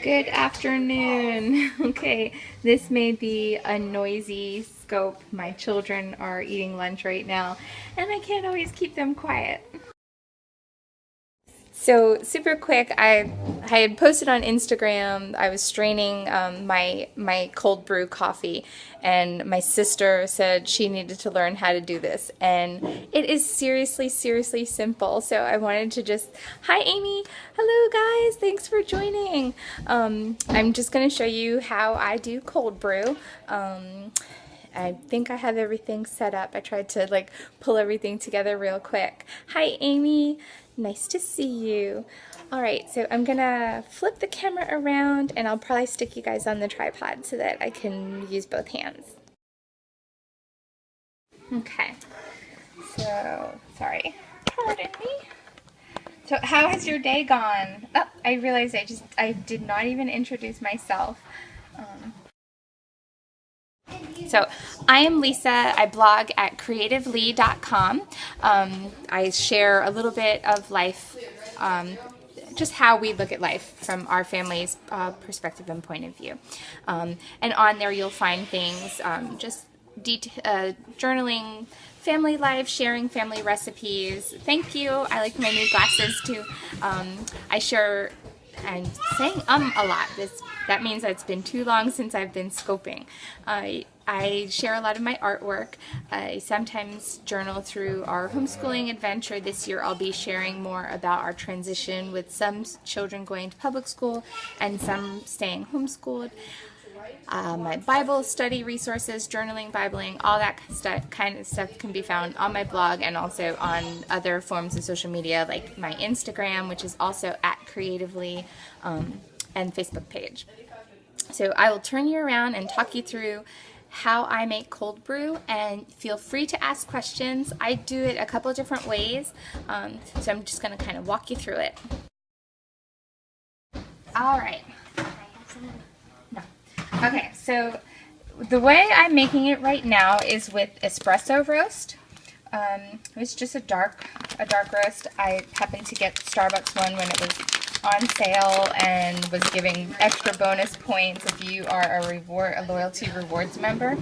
Good afternoon. Okay, this may be a noisy scope. My children are eating lunch right now, and I can't always keep them quiet. So super quick, I had posted on Instagram. I was straining my cold brew coffee, and my sister said she needed to learn how to do this, and it is seriously simple. So I wanted to just hi Amy, hello guys, thanks for joining. I'm just going to show you how I do cold brew. I think I have everything set up. I tried to like pull everything together real quick. Hi Amy, nice to see you. All right, so I'm gonna flip the camera around and I'll probably stick you guys on the tripod so that I can use both hands. Okay, so sorry, pardon me. So how has your day gone? Oh, I realized I did not even introduce myself. So I am Lisa. I blog at CreativLEI.com. I share a little bit of life, just how we look at life from our family's perspective and point of view. And on there you'll find things, just journaling, family life, sharing family recipes. Thank you. I like my new glasses too. I share. I'm saying a lot. That means that it's been too long since I've been scoping. I share a lot of my artwork. I sometimes journal through our homeschooling adventure. This year I'll be sharing more about our transition with some children going to public school and some staying homeschooled. My Bible study resources, journaling, Bibling, all that kind of stuff can be found on my blog and also on other forms of social media like my Instagram, which is also at CreativLEI, and Facebook page. So I will turn you around and talk you through how I make cold brew, and feel free to ask questions. I do it a couple of different ways, so I'm just going to kind of walk you through it. All right. No. Okay, so the way I'm making it right now is with espresso roast. It's just a dark roast. I happened to get the Starbucks one when it was on sale and was giving extra bonus points if you are a loyalty rewards member.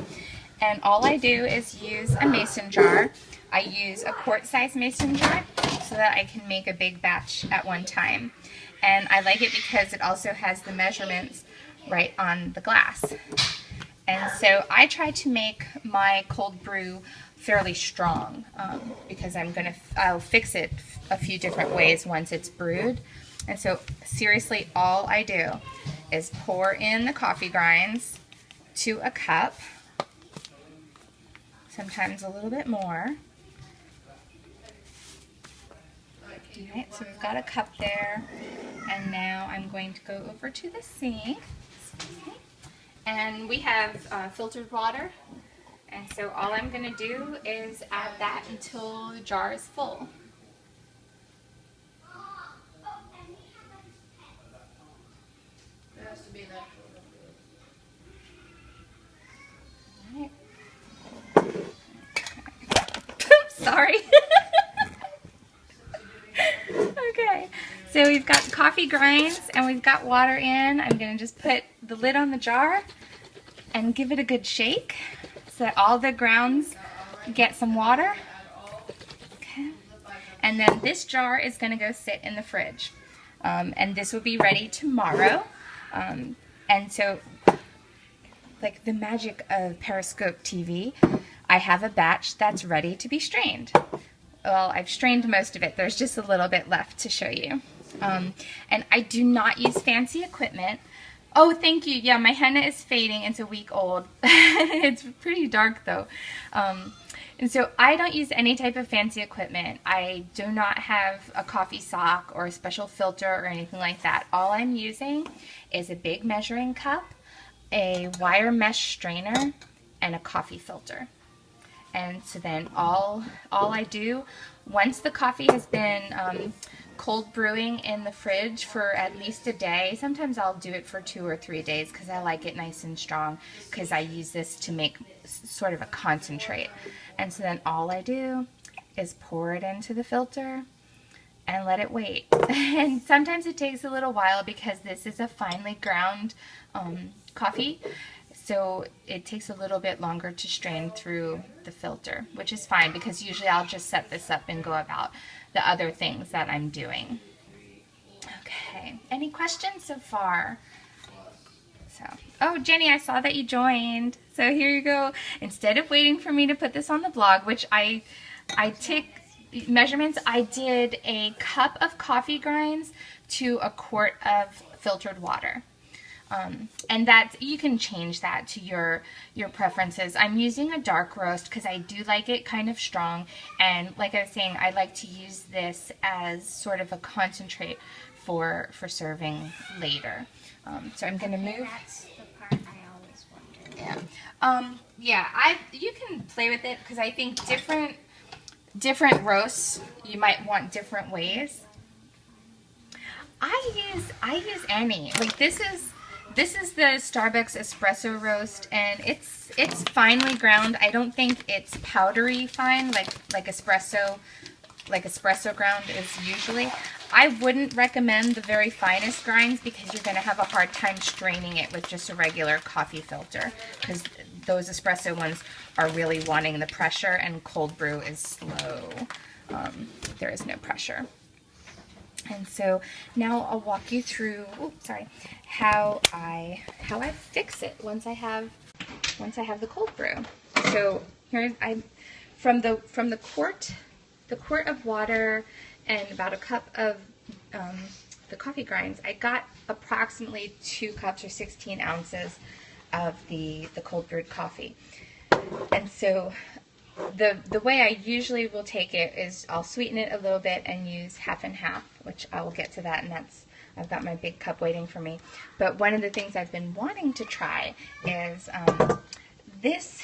And all I do is use a mason jar. I use a quart-size mason jar so that I can make a big batch at one time. And I like it because it also has the measurements right on the glass. And so I try to make my cold brew fairly strong, because I'll fix it a few different ways once it's brewed. And so seriously, all I do is pour in the coffee grinds to a cup, sometimes a little bit more. Alright, so we've got a cup there, and now I'm going to go over to the sink. And we have filtered water, and so all I'm going to do is add that until the jar is full. Right. Sorry. Okay, so we've got coffee grinds and we've got water in. I'm going to just put the lid on the jar and give it a good shake so that all the grounds get some water. Okay. And then this jar is going to go sit in the fridge. And this will be ready tomorrow. And so, like the magic of Periscope TV, I have a batch that's ready to be strained. Well, I've strained most of it. There's just a little bit left to show you. And I do not use fancy equipment. Oh, thank you. Yeah, my henna is fading. It's a week old. It's pretty dark though. And so I don't use any type of fancy equipment. I do not have a coffee sock or a special filter or anything like that. All I'm using is a big measuring cup, a wire mesh strainer, and a coffee filter. And so then all I do, once the coffee has been cold brewing in the fridge for at least a day, sometimes I'll do it for 2 or 3 days because I like it nice and strong, because I use this to make sort of a concentrate. And so then all I do is pour it into the filter and let it wait. And sometimes it takes a little while because this is a finely ground coffee, so it takes a little bit longer to strain through the filter, which is fine because usually I'll just set this up and go about the other things that I'm doing. Okay, any questions so far? So, oh, Jenny, I saw that you joined. So here you go. Instead of waiting for me to put this on the blog, which I took measurements, I did a cup of coffee grinds to a quart of filtered water. And that you can change that to your preferences. I'm using a dark roast because I do like it kind of strong, and like I was saying, I like to use this as sort of a concentrate for serving later. So I'm gonna move. That's the part I always wondered. Yeah. Yeah. You can play with it because I think different roasts you might want different ways. I use any. Like this is the Starbucks espresso roast, and it's finely ground. I don't think it's powdery fine like espresso ground is usually. I wouldn't recommend the very finest grinds because you're going to have a hard time straining it with just a regular coffee filter, because those espresso ones are really wanting the pressure, and cold brew is slow. There is no pressure. And so now I'll walk you through, how I fix it once I have the cold brew. So here's from the quart of water and about a cup of the coffee grinds, I got approximately 2 cups or 16 ounces of the cold brewed coffee. And so the way I usually will take it is I'll sweeten it a little bit and use half and half, which I will get to that, and I've got my big cup waiting for me. But one of the things I've been wanting to try is this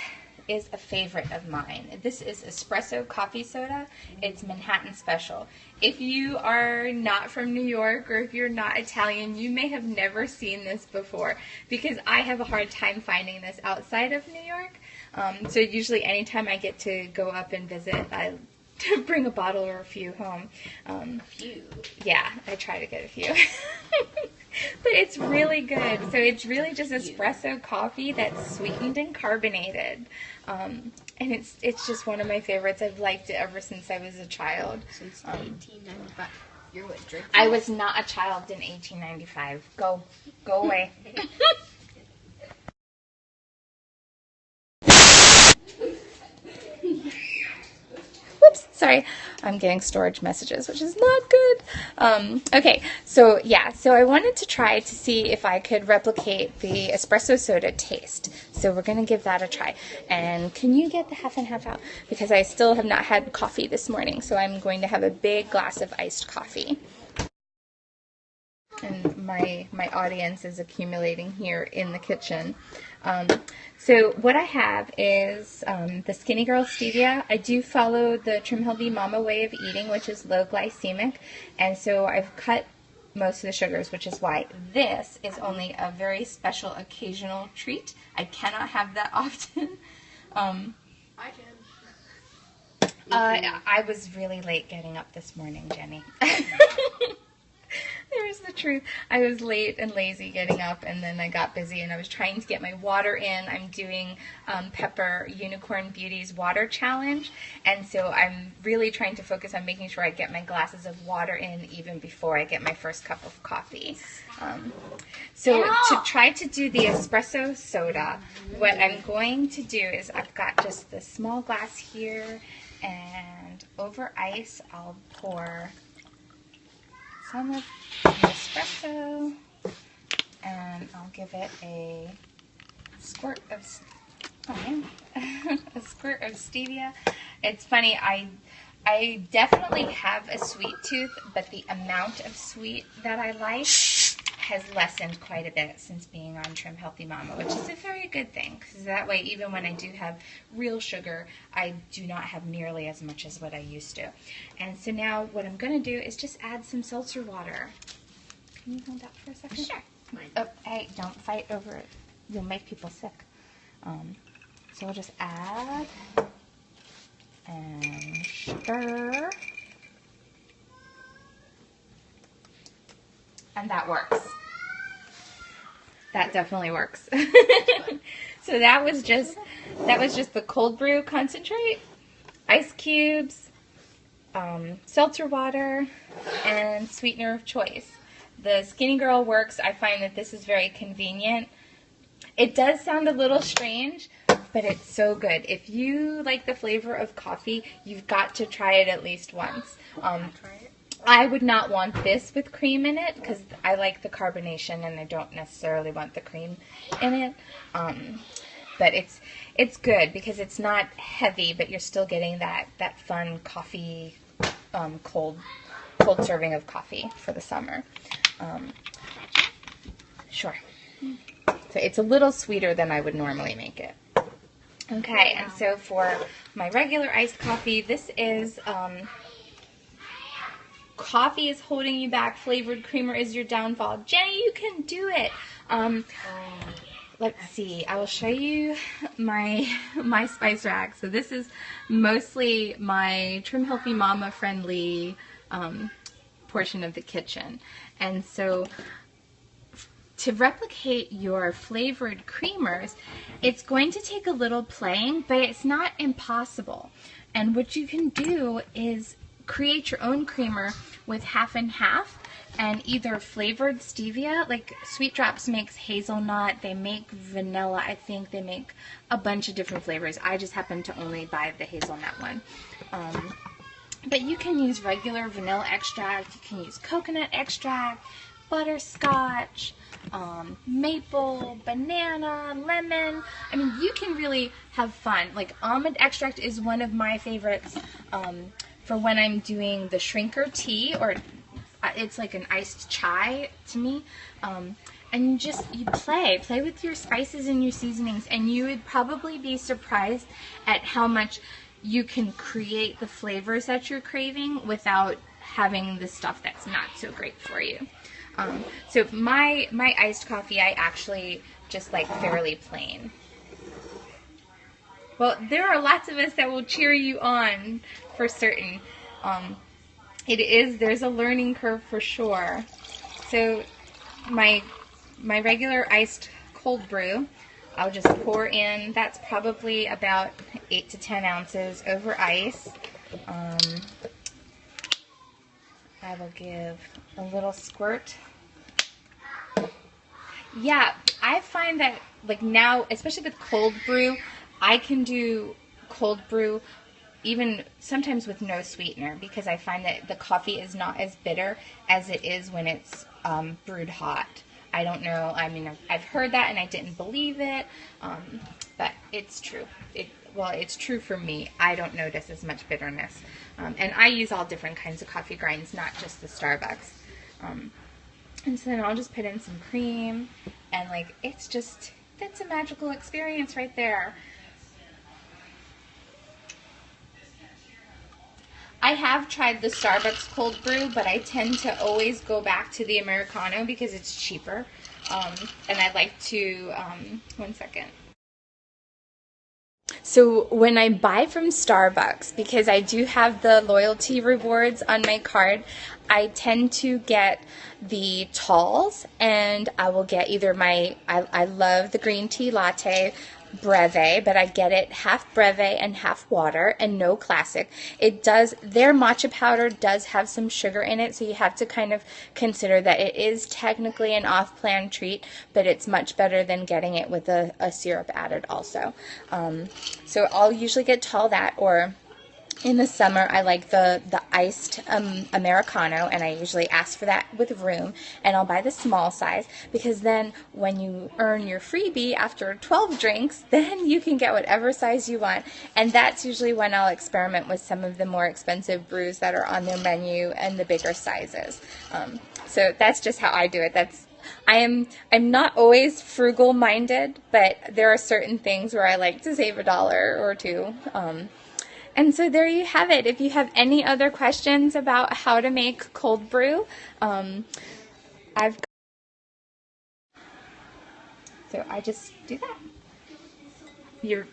is a favorite of mine. This is Espresso Coffee Soda. It's Manhattan Special. If you are not from New York, or if you're not Italian, you may have never seen this before, because I have a hard time finding this outside of New York. So usually anytime I get to go up and visit, I bring a bottle or a few home. Yeah, I try to get a few. But it's really good. So it's really just espresso coffee that's sweetened and carbonated. And it's just one of my favorites. I've liked it ever since I was a child. Since 1895. You're what, drinking? I was not a child in 1895. Go away. Whoops, sorry. I'm getting storage messages, which is not good. Okay, so yeah, so I wanted to try to see if I could replicate the espresso soda taste. So we're going to give that a try. And can you get the half and half out? Because I still have not had coffee this morning, so I'm going to have a big glass of iced coffee. And my audience is accumulating here in the kitchen. So what I have is the Skinny Girl Stevia. I do follow the Trim Healthy Mama way of eating, which is low glycemic, and so I've cut most of the sugars, which is why this is only a very special occasional treat. I cannot have that often. I can. I was really late getting up this morning, Jenny. There's the truth. I was late and lazy getting up, and then I got busy, and I was trying to get my water in. I'm doing Pepper Unicorn Beauty's water challenge, and so I'm really trying to focus on making sure I get my glasses of water in even before I get my first cup of coffee. So to try to do the espresso soda, what I'm going to do is I've got just this small glass here, and over ice I'll pour some of the espresso, and I'll give it a squirt of stevia. It's funny, I definitely have a sweet tooth, but the amount of sweet that I like has lessened quite a bit since being on Trim Healthy Mama, which is a very good thing, because that way, even when I do have real sugar, I do not have nearly as much as what I used to. And so now what I'm going to do is just add some seltzer water. Can you hold that for a second? Sure. Oh, hey, don't fight over it. You'll make people sick. So we'll just add and stir. and that works. That definitely works. So that was just the cold brew concentrate, ice cubes, seltzer water, and sweetener of choice. The Skinny Girl works. I find that this is very convenient. It does sound a little strange, but it's so good. If you like the flavor of coffee, you've got to try it at least once. I would not want this with cream in it because I like the carbonation and I don't necessarily want the cream in it. But it's good because it's not heavy, but you're still getting that fun coffee, cold serving of coffee for the summer. Sure. So it's a little sweeter than I would normally make it. Okay, and so for my regular iced coffee, this is coffee is holding you back, flavored creamer is your downfall. Jenny, you can do it. Let's see, I will show you my spice rack. So this is mostly my Trim Healthy Mama friendly portion of the kitchen. And so to replicate your flavored creamers, it's going to take a little playing, but it's not impossible. And what you can do is create your own creamer with half and half, and either flavored stevia, like Sweet Drops makes hazelnut, they make vanilla, I think they make a bunch of different flavors. I just happen to only buy the hazelnut one. But you can use regular vanilla extract, you can use coconut extract, butterscotch, maple, banana, lemon. I mean, you can really have fun. Like almond extract is one of my favorites for when I'm doing the shrinker tea, or it's like an iced chai to me. And you play with your spices and your seasonings, and you would probably be surprised at how much you can create the flavors that you're craving without having the stuff that's not so great for you. So my iced coffee, I actually just like fairly plain. Well, there are lots of us that will cheer you on for certain. There's a learning curve for sure. So my regular iced cold brew, I'll just pour in, that's probably about 8 to 10 ounces over ice. I will give a little squirt. Yeah, I find that like now, especially with cold brew, I can do cold brew even sometimes with no sweetener, because I find that the coffee is not as bitter as it is when it's brewed hot. I don't know, I mean, I've heard that and I didn't believe it, but it's true. It's true for me. I don't notice as much bitterness. And I use all different kinds of coffee grinds, not just the Starbucks. And so then I'll just put in some cream, and like, that's a magical experience right there. I have tried the Starbucks cold brew, but I tend to always go back to the Americano because it's cheaper. And I like to, one second. So when I buy from Starbucks, because I do have the loyalty rewards on my card, I tend to get the talls, and I will get either I love the green tea latte breve, but I get it half breve and half water and no classic. Their matcha powder does have some sugar in it, so you have to kind of consider that it is technically an off-plan treat, but it's much better than getting it with a syrup added also. So I'll usually get tall that, or in the summer, I like the iced Americano, and I usually ask for that with room, and I'll buy the small size, because then when you earn your freebie after 12 drinks, then you can get whatever size you want, and that's usually when I'll experiment with some of the more expensive brews that are on their menu and the bigger sizes. So that's just how I do it. I'm not always frugal minded, but there are certain things where I like to save $1 or $2. And so there you have it. If you have any other questions about how to make cold brew, so I just do that. Your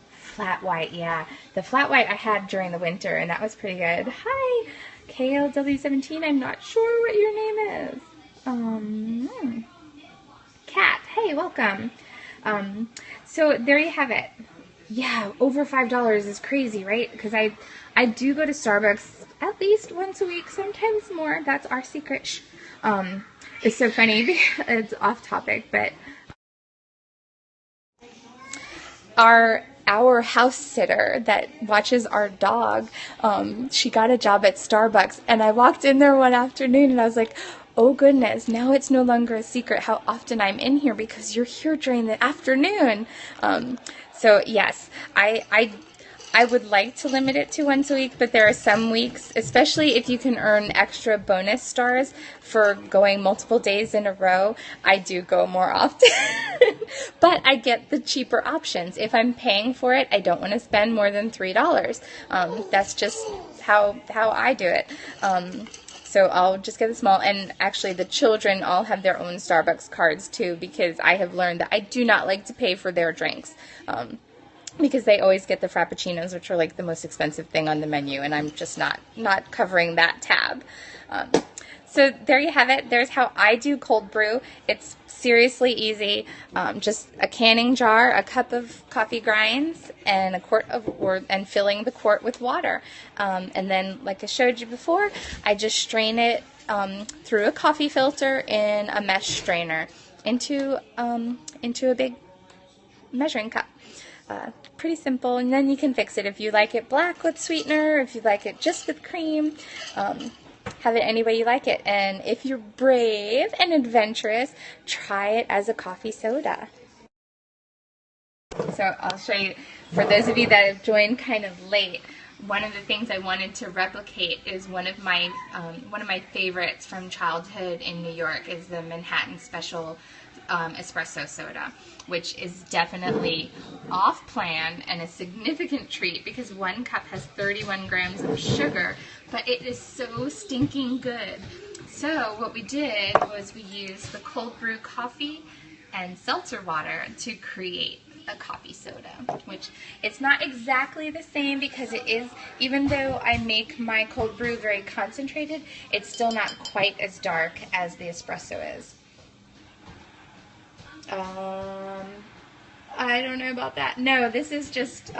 flat white, yeah. The flat white I had during the winter, and that was pretty good. Hi, KLW17. I'm not sure what your name is. Kat, hey, welcome. So there you have it. Yeah, over $5 is crazy, right? Because I do go to Starbucks at least once a week, sometimes more. That's our secret. It's so funny. It's off topic, but our house sitter that watches our dog, she got a job at Starbucks, and I walked in there one afternoon and I was like, oh goodness, now it's no longer a secret how often I'm in here because you're here during the afternoon. So yes, I would like to limit it to once a week, but there are some weeks, especially if you can earn extra bonus stars for going multiple days in a row, I do go more often. But I get the cheaper options. If I'm paying for it, I don't want to spend more than $3. That's just how I do it. So I'll just get the small, and actually the children all have their own Starbucks cards too, because I have learned that I do not like to pay for their drinks. Because they always get the Frappuccinos, which are like the most expensive thing on the menu, and I'm just not covering that tab. So there you have it. There's how I do cold brew. It's seriously easy. Just a canning jar, a cup of coffee grinds, and and filling the quart with water. And then, like I showed you before, I just strain it through a coffee filter in a mesh strainer into a big measuring cup. Pretty simple, and then you can fix it if you like it black with sweetener, if you like it just with cream. Have it any way you like it. And if you're brave and adventurous, try it as a coffee soda. So I'll show you, for those of you that have joined kind of late, one of the things I wanted to replicate is one of my favorites from childhood in New York is the Manhattan Special Espresso Soda, which is definitely off-plan and a significant treat because one cup has 31 grams of sugar, but it is so stinking good. So what we did was we used the cold brew coffee and seltzer water to create a coffee soda, which it's not exactly the same because it is, even though I make my cold brew very concentrated, it's still not quite as dark as the espresso is. I don't know about that. No, this is just,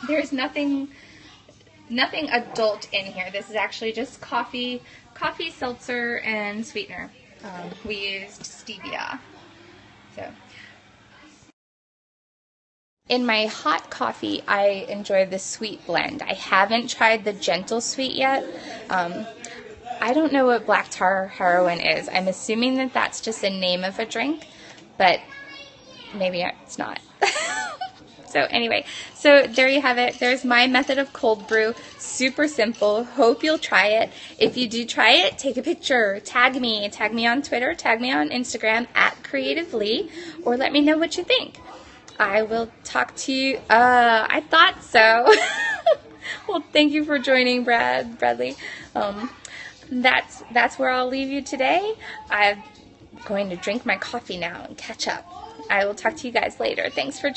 there's nothing adult in here. This is actually just coffee, seltzer, and sweetener. We used stevia. So, in my hot coffee, I enjoy the sweet blend. I haven't tried the gentle sweet yet. I don't know what black tar heroin is. I'm assuming that that's just the name of a drink, but maybe it's not. So anyway, so there you have it. There's my method of cold brew. Super simple. Hope you'll try it. If you do try it, take a picture. Tag me on Twitter, tag me on Instagram at CreativLEI, or let me know what you think. I will talk to you. I thought so. Well, thank you for joining, Bradley. That's where I'll leave you today. I'm going to drink my coffee now and catch up. I will talk to you guys later. Thanks for joining.